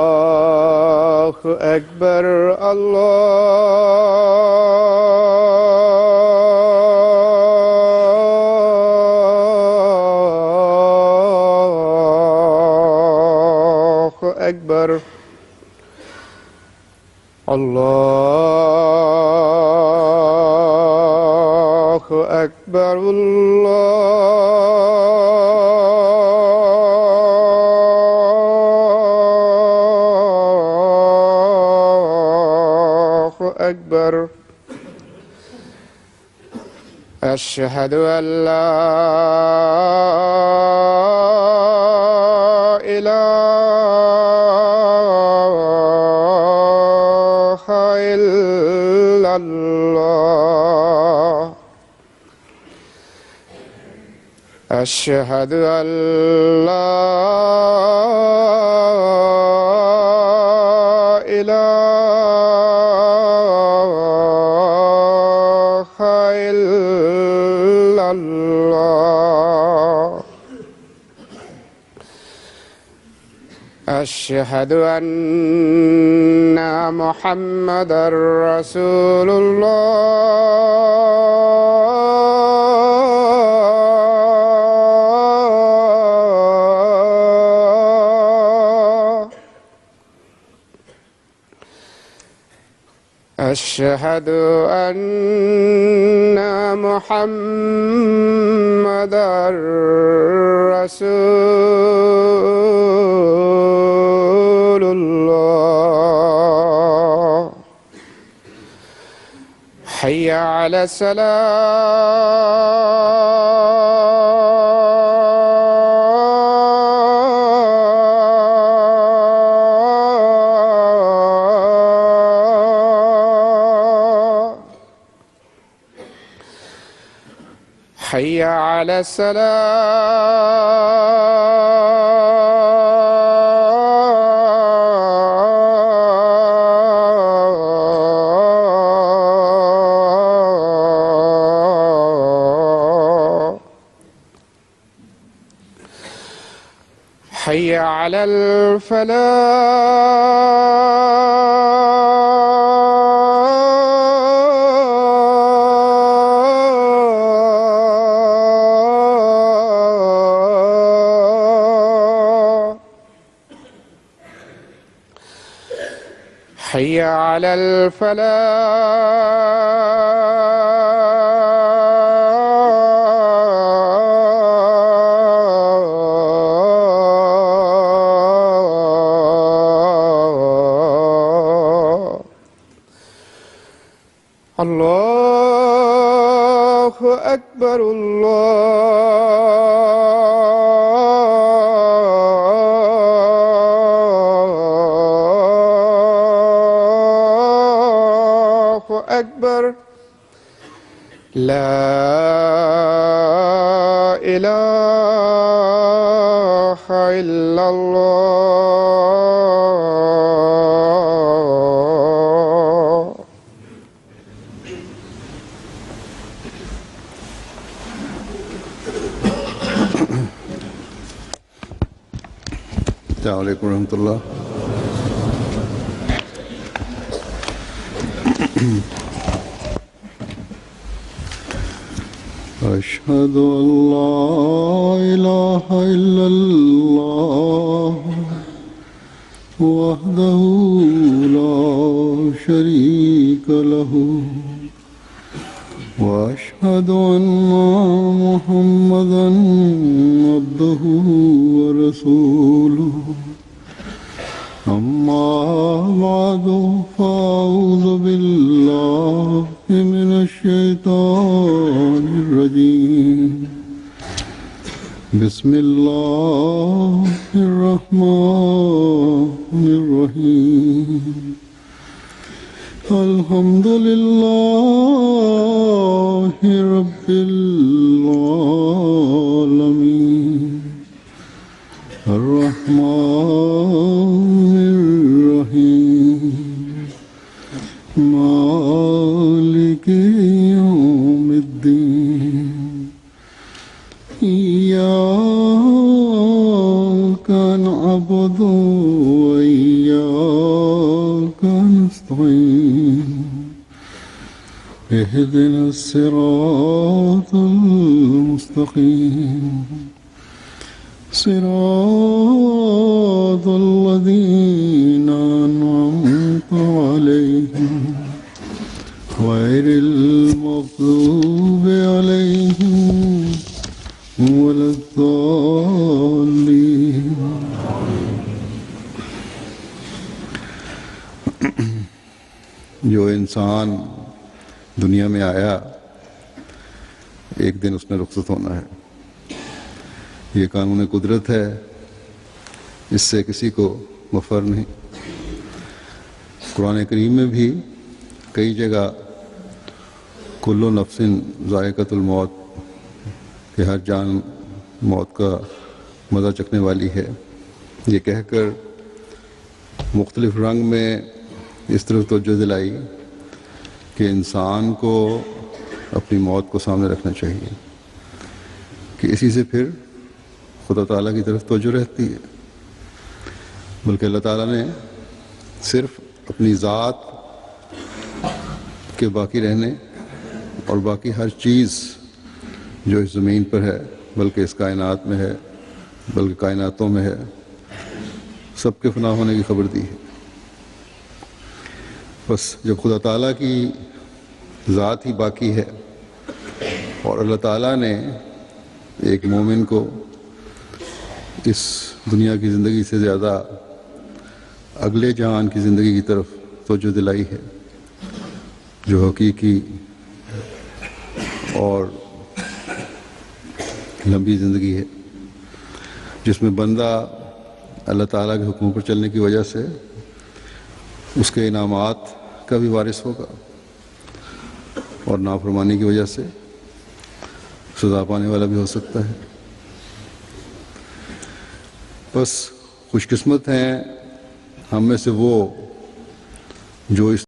الله أكبر الله أكبر الله أكبر الله أكبر أشهد أن لا إله إلا الله أشهد أن لا إله إلا الله أشهد أن محمدًا رسول الله أشهد أن محمدًا رسول الله حي على الصلاة حي على الصلاة حي على الفلاح حي على الفلاح الله أكبر الله أكبر لا إله إلا الله السلام عليكم ورحمة الله. أشهد أن لا إله إلا الله وحده لا شريك له وأشهد أن محمدًا عبده ورسوله أما بعد فأعوذ بالله من الشيطان الرجيم بسم الله الرحمن الرحيم الرحيم الحمد لله رب العالمين الرحمن الرحيم مالك يوم الدين إياك نعبد وإياك نستعين اهدنا الصراط المستقيم صراط الذين أنعمت عليهم غير المغضوب عليهم ولا الضالين جو انسان دنیا میں آیا ایک دن اس نے رخصت ہونا ہے، یہ قانون قدرت ہے، اس سے کسی کو مفر نہیں۔ قرآن کریم میں بھی کئی جگہ کل نفس ذائقۃ الموت کہ ہر جان موت کا مزہ چکھنے والی ہے، یہ کہہ کر مختلف رنگ میں اس طرف توجہ دلائی کہ انسان کو اپنی موت کو سامنے رکھنا چاہیے کہ اسی سے پھر خدا تعالیٰ کی طرف توجہ رہتی ہے، بلکہ اللہ تعالیٰ نے صرف اپنی ذات کے باقی رہنے اور باقی ہر چیز جو اس زمین پر ہے بلکہ اس کائنات میں ہے بلکہ کائناتوں میں ہے سب کے فنا ہونے کی خبر دی ہے۔ بس جب خدا تعالیٰ کی ذات ہی باقی ہے اور اللہ تعالیٰ نے ایک مومن کو اس دنیا کی زندگی سے زیادہ اگلے جہان کی زندگی کی طرف توجہ دلائی ہے جو حقیقی اور لمبی زندگی ہے، جس میں بندہ اللہ تعالیٰ کے حکموں پر چلنے کی وجہ سے اس کے انعامات کا بھی وارث ہوگا اور نافرمانی کی وجہ سے سزا پانے والا بھی ہو سکتا ہے۔ بس خوش قسمت ہیں ہم میں سے وہ جو اس